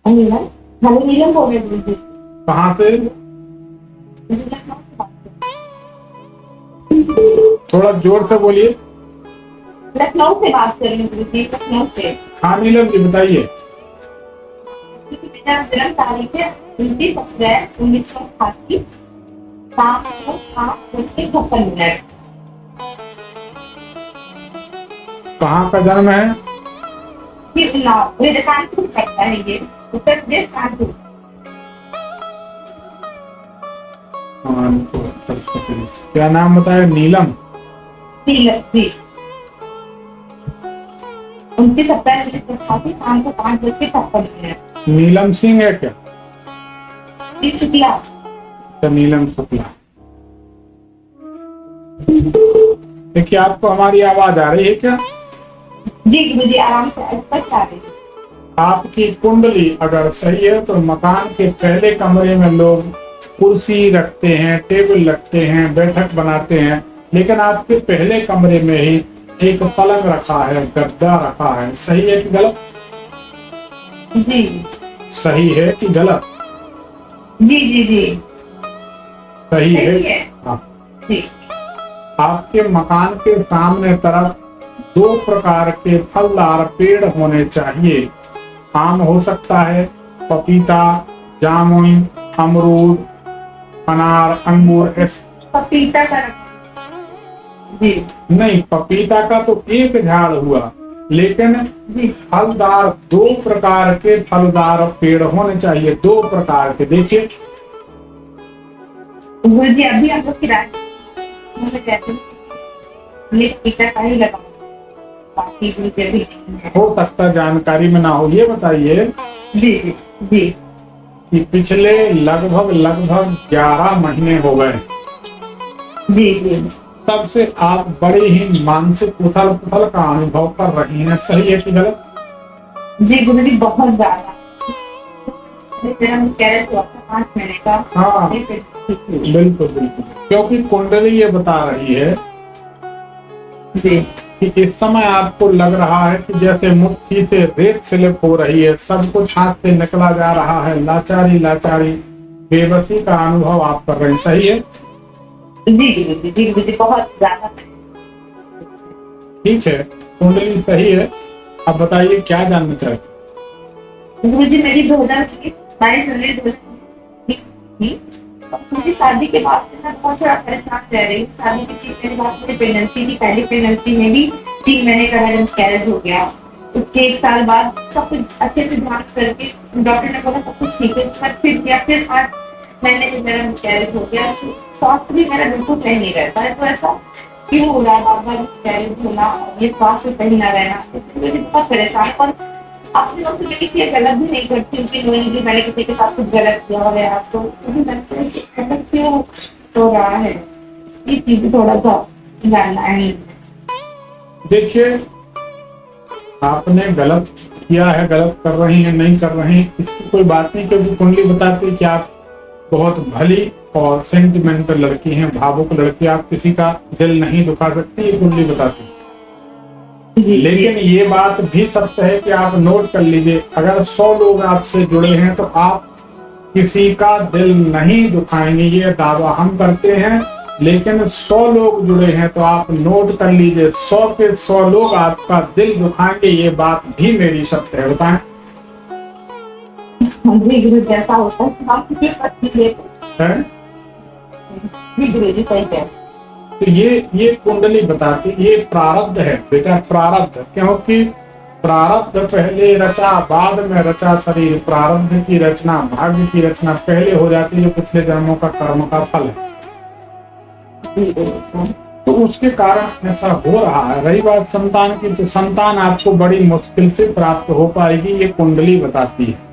नीलम, hello नीलम बोल रही थी। कहाँ से? थोड़ा जोर से बोलिए। लखनऊ से बात कर रही थी, लखनऊ से। हाँ नीलम जी बताइए। मेरा जन्म तारीख है 29/अप्रैल 1988, शाम को 8:56। कहाँ का जन्म है? मेरे कानपुर पड़ता है ये, उत्तर प्रदेश कानपुर। कानपुर, उत्तर प्रदेश। क्या नाम बताया? नीलम। नीलम जी। 29 अप्रैल 1988, शाम को 5:56। नीलम सिंह है क्या? शुक्ला। अच्छा नीलम शुक्ला। क्या आपको हमारी आवाज आ रही है क्या? जी मुझे आराम से स्पष्ट आ रही है। आपकी कुंडली अगर सही है तो मकान के पहले कमरे में लोग कुर्सी रखते हैं, टेबल रखते हैं, बैठक बनाते हैं, लेकिन आपके पहले कमरे में ही एक पलंग रखा है, गद्दा रखा है। सही है कि गलत? जी सही है कि गलत? जी जी जी सही है। सही है। हाँ। जी। आपके मकान के सामने तरफ 2 प्रकार के फलदार पेड़ होने चाहिए। आम हो सकता है, पपीता, जामुन, अमरूद, अनार, अंगूर। पपीता का जी नहीं, पपीता का तो एक झाड़ हुआ, लेकिन जी फलदार 2 प्रकार के फलदार पेड़ होने चाहिए। 2 प्रकार के। देखिए गुरुजी, अभी आप लोग की राय मुझे कहते हैं पपीता का ही लगा, बाकी मुझे भी नहीं है। हो सकता जानकारी में ना हो। ये बताइए जी जी जी कि पिछले लगभग 11 महीने हो गए जी जी तब से आप बड़ी ही मानसिक उथल पुथल का अनुभव कर रही हैं। सही है कि गलत? जी गुरुजी, बहुत ज्यादा। हम कह रहे थे 5 महीने का। हाँ बिल्कुल बिल्कुल, क्योंकि कुंडली ये बता रही है जी कि इस समय आपको लग रहा है कि जैसे मुट्ठी से रेत स्लिप हो रही है, सब कुछ हाथ से निकला जा रहा है, लाचारी लाचारी बेबसी का अनुभव आप कर रहे हैं। सही है? जी गुरुजी, जी गुरुजी, बहुत ज्यादा। ठीक है, कुंडली सही है। अब बताइए क्या जानना चाहते? गुरुजी, मेरी 2022 जनवरी 2020 मुझे शादी के बाद से मैं बहुत थोड़ा परेशान रह रही हूँ। शादी के 3 महीने बाद मेरी प्रेगनेंसी थी। पहली प्रेगनेंसी में भी 3 महीने का मेरा मिसकैरेज हो गया। उसके 1 साल बाद सब कुछ अच्छे से जांच करके डॉक्टर ने बोला सब कुछ ठीक है। फिर किया, फिर 8 महीने में मेरा मिसकैरेज हो गया। स्वास्थ्य भी मेरा बिल्कुल सही नहीं रहता है। तो ऐसा क्यों हो रहा है? बार बार मिसकैरेज होना, ये स्वास्थ्य सही ना रहना, इससे मुझे बहुत परेशान। और अपने लोग मैं किसी गलत भी नहीं करती हूँ कि नहीं मैंने किसी के साथ कुछ गलत किया वगैरह, तो ऐसा क्यों हो रहा है? ये चीज थोड़ा सा जानना है। देखिए, आपने गलत किया है, गलत कर रही हैं, नहीं कर रही, इसकी कोई बात नहीं, क्योंकि कुंडली बताती है कि आप बहुत भली और सेंटिमेंटल लड़की हैं, भावुक लड़की। आप किसी का दिल नहीं दुखा सकती, ये कुंडली बताती है। लेकिन ये बात भी सत्य है कि आप नोट कर लीजिए, अगर 100 लोग आपसे जुड़े हैं तो आप किसी का दिल नहीं दुखाएंगे, ये दावा हम करते हैं। लेकिन 100 लोग जुड़े हैं तो आप नोट कर लीजिए, 100 के 100 लोग आपका दिल दुखाएंगे, ये बात भी मेरी सत्य है। बताएं? जी गुरु, जैसा होता है हम किसी पर लेते हैं। जी गुरु जी, सही है। तो ये कुंडली बताती, ये प्रारब्ध है बेटा, प्रारब्ध। क्योंकि प्रारब्ध पहले रचा बाद में रचा शरीर। प्रारब्ध की रचना, भाग्य की रचना पहले हो जाती है, जो पिछले जन्मों का कर्म का फल है। तो उसके कारण ऐसा हो रहा है। रही बात संतान की, तो संतान आपको बड़ी मुश्किल से प्राप्त हो पाएगी, ये कुंडली बताती है।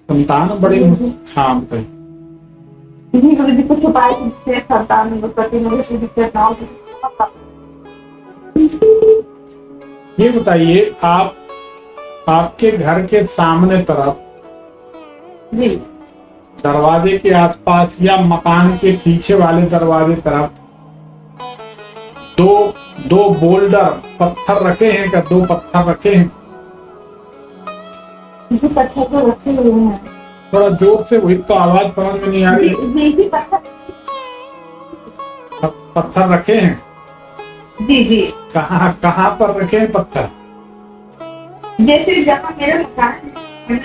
संतान बड़ी मुश्किल। हाँ बताइए। गुरु जी, कुछ उपाय से संतान में प्रति मुझे दिक्कत ना हो। ये बताइए, आपके घर के सामने तरफ जी दरवाजे के आसपास या मकान के पीछे वाले दरवाजे तरफ दो बोल्डर पत्थर रखे हैं क्या? 2 पत्थर रखे हैं? जी पत्थर तो रखे हुए हैं। थोड़ा जोर से, वही तो आवाज समझ में नहीं आ रही। जी पत्थर। पत्थर रखे हैं? जी जी। कहाँ कहाँ पर रखे हैं पत्थर? जैसे जहाँ मेरा मकान है,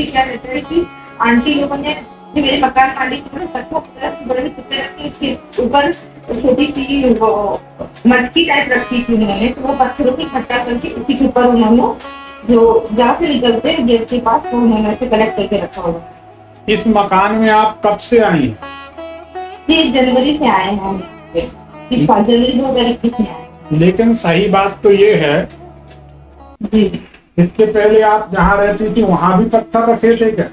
क्या रहता है कि आंटी लोगों ने जो मेरे मकान मालिक ने पत्थर बड़े टुकड़े रखे, उसके ऊपर छोटी सी वो मटकी टाइप रखी थी उन्होंने, तो वो पत्थरों की इकट्ठा करके उसी के ऊपर उन्होंने जो जहाँ से निकलते हैं गेट के पास, तो उन्होंने ऐसे कलेक्ट करके रखा हुआ। इस मकान में आप कब से आई हैं? ये जनवरी से आए हैं हम, जनवरी 2021 में आए। लेकिन सही बात तो ये है, जी इसके पहले आप जहाँ रहती थी वहां भी पत्थर रखे थे क्या?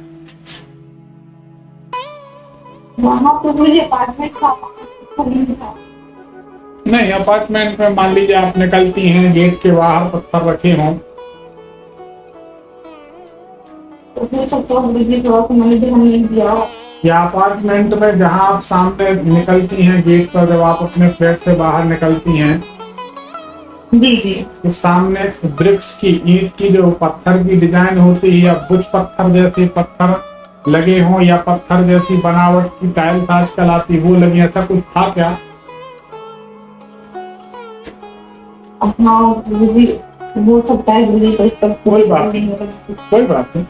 वहाँ तो मुझे अपार्टमेंट था। नहीं, अपार्टमेंट में मान लीजिए आप निकलती हैं, गेट के बाहर पत्थर रखे हों। तो हो सकता है मुझे थोड़ा सा मैंने ध्यान नहीं दिया। या अपार्टमेंट में जहाँ आप सामने निकलती हैं गेट पर, जब आप अपने फ्लैट से बाहर निकलती हैं, जी जी, तो सामने ब्रिक्स की, ईंट की जो पत्थर की डिजाइन होती है, या कुछ पत्थर जैसे पत्थर लगे हों, या पत्थर जैसी बनावट की टाइल्स आजकल आती वो लगी, ऐसा कुछ था क्या? अपना वो सकता है मुझे तो इस पर कोई बात नहीं, कोई बात नहीं।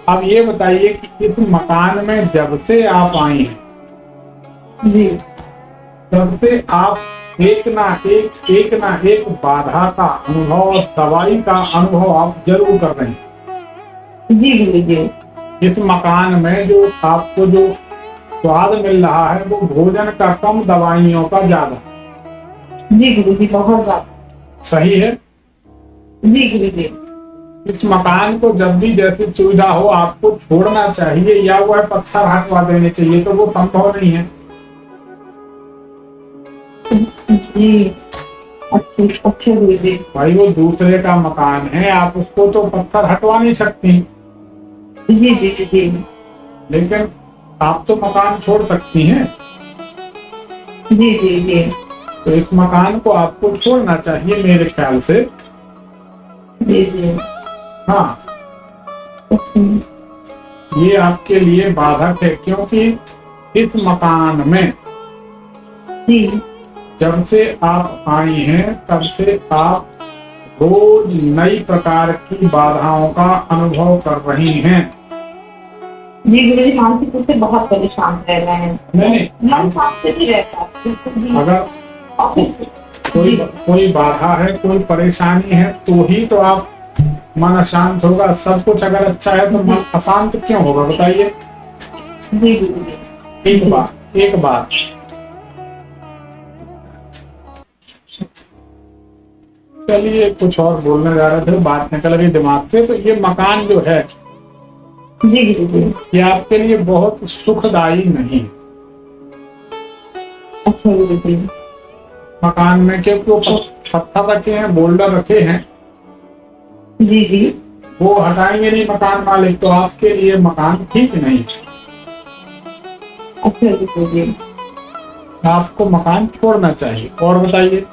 अब ये बताइए कि इस मकान में जब से आप आई हैं, जी तब से आप एक ना एक बाधा का अनुभव और दवाई का अनुभव आप जरूर कर रहे हैं। जी गुरु जी। इस मकान में जो आपको जो स्वाद मिल रहा है वो भोजन का कम, दवाइयों का ज्यादा। जी गुरु जी, बहुत ज्यादा सही है? जी गुरु जी। इस मकान को जब भी जैसी सुविधा हो आपको छोड़ना चाहिए, या वह पत्थर हटवा देने चाहिए, तो वो संभव नहीं है। जी अच्छे गुरु जी। भाई वो दूसरे का मकान है, आप उसको तो पत्थर हटवा नहीं सकती। जी जी जी। लेकिन आप तो मकान छोड़ सकती हैं। जी जी जी। तो इस मकान को आपको छोड़ना चाहिए मेरे ख्याल से। जी जी। हाँ, ये आपके लिए बाधक है, क्योंकि इस मकान में जी जब से आप आई हैं तब से आप रोज नई प्रकार की बाधाओं का अनुभव कर रही हैं। जी गुरु जी, मानसिक रूप से बहुत परेशान रह रहे हैं। नहीं, मन शांत नहीं रहता बिल्कुल भी। अगर कोई बाधा है, कोई परेशानी है, तो ही तो आप मन अशांत होगा। सब कुछ अगर अच्छा है तो मन अशांत क्यों होगा, बताइए? जी गुरु जी। एक बात चलिए, कुछ और बोलने जा रहे थे, बात निकल गई दिमाग से। तो ये मकान जो है, जी गुरु जी, ये आपके लिए बहुत सुखदायी नहीं है। अच्छा गुरु जी। मकान में क्योंकि वो पत्थर रखे हैं, बोल्डर रखे हैं, जी जी। वो हटाएंगे नहीं मकान मालिक, तो आपके लिए मकान ठीक नहीं। अच्छा गुरु जी। आपको मकान छोड़ना चाहिए। और बताइए?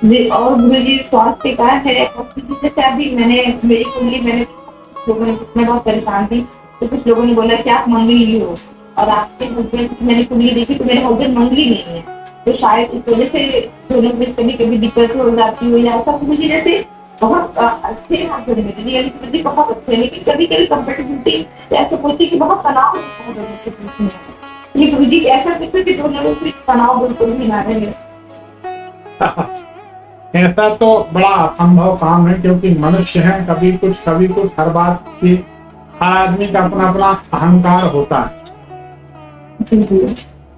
जी और गुरु जी, स्वास्थ्य का है जैसे अभी मेरी कुंडली मैंने लोगों ने, मैं बहुत परेशान थी, तो कुछ लोगों ने बोला कि आप मंगली हो, और आपके हस्बैंड, मैंने कुंडली देखी तो मेरे हस्बैंड मंगली नहीं है, तो शायद इस वजह से दोनों में कभी दिक्कत हो जाती हो, या ऐसा मुझे जैसे बहुत अच्छे हस्बैंड बहुत अच्छे, लेकिन कभी कभी कंपेटेबिलिटी ऐसा होती कि बहुत तनाव होता है। ये गुरु जी ऐसा किसी भी दोनों में तनाव बिल्कुल भी ना रहे। ऐसा तो बड़ा असंभव काम है, क्योंकि मनुष्य है, कभी कुछ हर बात की, हर आदमी का अपना अपना अहंकार होता है,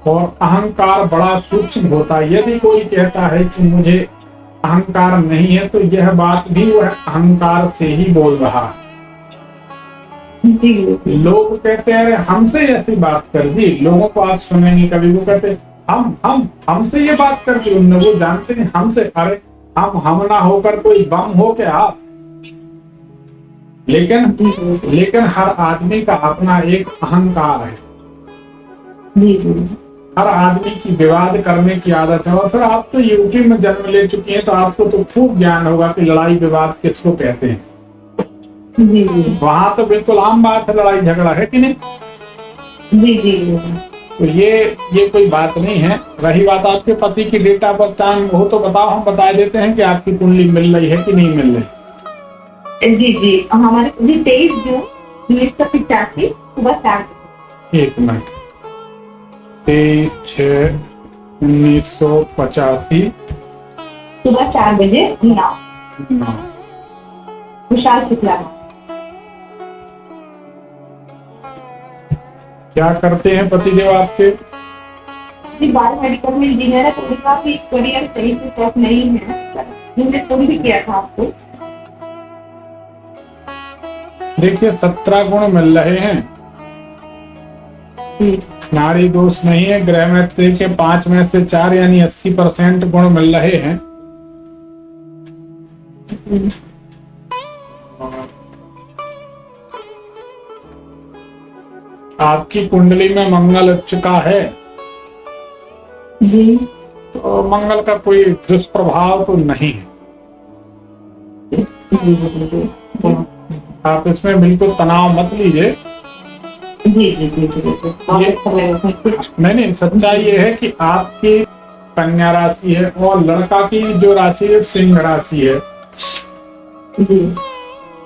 और अहंकार बड़ा सूक्ष्म होता है। यदि कोई कहता है कि मुझे अहंकार नहीं है, तो यह बात भी वह अहंकार से ही बोल रहा है। लोग कहते हैं हमसे ऐसी बात कर दी, लोगों को आप सुनेंगे कभी वो कहते हमसे ये बात कर दी उनने, वो जानते नहीं हमसे। अरे हम ना होकर कोई बम हो क्या? लेकिन हर आदमी का अपना एक अहंकार है। हर आदमी की विवाद करने की आदत है। और फिर आप तो यूपी में जन्म ले चुकी हैं, तो आपको तो खूब ज्ञान होगा कि लड़ाई विवाद किसको कहते हैं। जी जी वहां तो बिल्कुल आम बात है, लड़ाई झगड़ा है कि नहीं। जी जी जी तो ये कोई बात नहीं है। रही बात आपके पति की डेट ऑफ बर्थ टाइम, वो तो बताओ, हम बता देते हैं कि आपकी कुंडली मिल रही है कि नहीं मिल रही। जी जी हमारे 23 जून 1985 सुबह 4 बजे। एक मिनट, 23/6/1985 सुबह 4 बजे ना विशाल शुक्ला। क्या करते हैं पतिदेव आपके। जी बायो मेडिकल में इंजीनियर है, तो उनका भी करियर सही से सेट नहीं है। मैंने फोन भी किया था आपको। देखिए 17 गुण मिल रहे हैं, नारी दोष नहीं है। ग्रह मैत्री के 5 में से 4 यानी 80% गुण मिल रहे हैं। आपकी कुंडली में मंगल उच्च का है, जी तो मंगल का कोई दुष्प्रभाव तो नहीं है। तो आप इसमें बिल्कुल तनाव मत लीजिए। जी जी जी नहीं, सच्चाई ये है कि आपकी कन्या राशि है और लड़का की जो राशि है सिंह राशि है। जी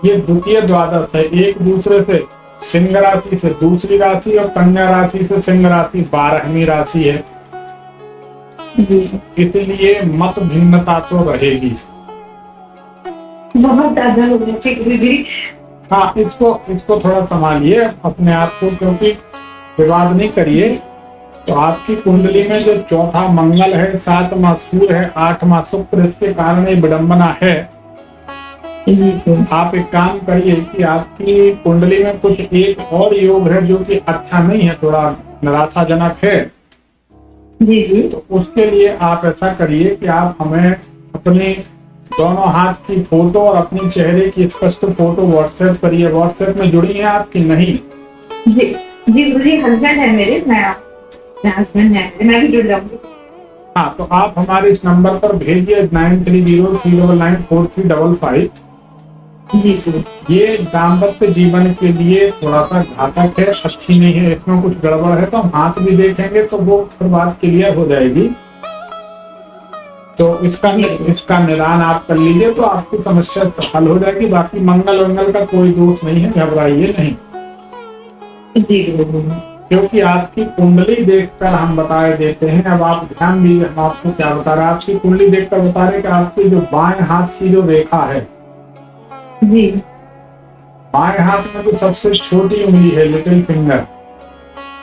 ये द्वितीय द्वादश है, एक दूसरे से सिंह राशि से दूसरी राशि और कन्या राशि से सिंह राशि 12वीं राशि है। इसलिए मत भिन्नता तो रहेगी। बहुत ज्यादा हो गया। हाँ, इसको थोड़ा संभालिए अपने आप को, क्योंकि विवाद नहीं करिए। तो आपकी कुंडली में जो चौथा मंगल है, 7वां सूर्य है, 8वां शुक्र, इसके कारण ये विडंबना है। आप एक काम करिए कि आपकी कुंडली में कुछ एक और योग है जो कि अच्छा नहीं है, थोड़ा निराशाजनक है। जी जी तो उसके लिए आप ऐसा करिए कि आप हमें अपने दोनों हाथ की फोटो और अपनी चेहरे की स्पष्ट फोटो व्हाट्सएप करिए। व्हाट्सएप में जुड़ी हैं आपकी नहीं। जी जी जी हस्बैंड है मेरे, मैं हस्बैंड है, मैं भी जुड़ जाऊंगी। हाँ, तो आप हमारे इस नंबर पर भेजिए 9303994355। जी जी ये दाम्पत्य जीवन के लिए थोड़ा सा घातक है, अच्छी नहीं है, इसमें कुछ गड़बड़ है। तो हम हाथ भी देखेंगे तो वो फिर बात क्लियर हो जाएगी। तो इसका निदान आप कर लीजिए तो आपकी समस्या हल हो जाएगी। बाकी मंगल का कोई दोष नहीं है, घबराइए नहीं। जी क्योंकि आपकी कुंडली देखकर हम बताए देते हैं। अब आप ध्यान दीजिए, हम आपको क्या बता रहे हैं। आपकी कुंडली देखकर बता रहे हैं कि आपकी जो बाएं हाथ की जो रेखा है, जी बाएं हाथ में जो सबसे छोटी उंगली है, लिटिल फिंगर,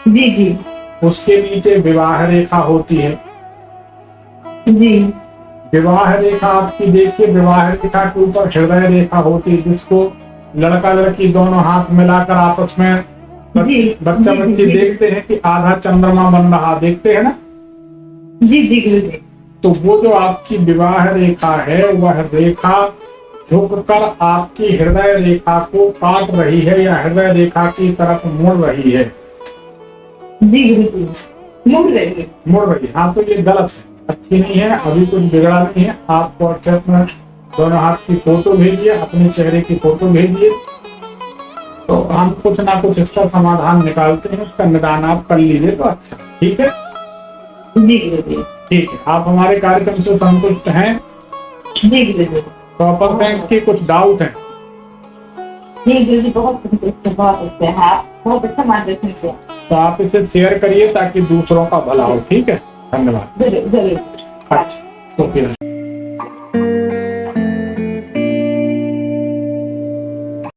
जी जी उसके नीचे विवाह रेखा होती है। जी विवाह रेखा आपकी देखिए, विवाह रेखा के ऊपर हृदय रेखा होती है, जिसको लड़का लड़की दोनों हाथ मिलाकर आपस में बच्चा बच्ची देखते हैं कि आधा चंद्रमा बन रहा, देखते हैं ना। जी जी जी तो वो जो आपकी विवाह रेखा है, वह रेखा झुककर आपकी हृदय रेखा को काट रही है या हृदय रेखा की तरफ मुड़ रही है। जी मुड़ रही है। हाँ, तो ये गलत है, अच्छी नहीं है। अभी कुछ बिगड़ा नहीं है। आप व्हाट्सएप में दोनों हाथ की फोटो भेजिए, अपने चेहरे की फोटो भेजिए, तो हम कुछ ना कुछ इसका समाधान निकालते हैं। उसका निदान आप कर लीजिए तो अच्छा। ठीक है जी ठीक है। आप हमारे कार्यक्रम से संतुष्ट हैं? जी 100% की कुछ डाउट है? जी बहुत बहुत अच्छा मार्गदर्शन किया। तो आप इसे शेयर करिए ताकि दूसरों का भला हो। ठीक है, धन्यवाद। जरूर अच्छा, तो फिर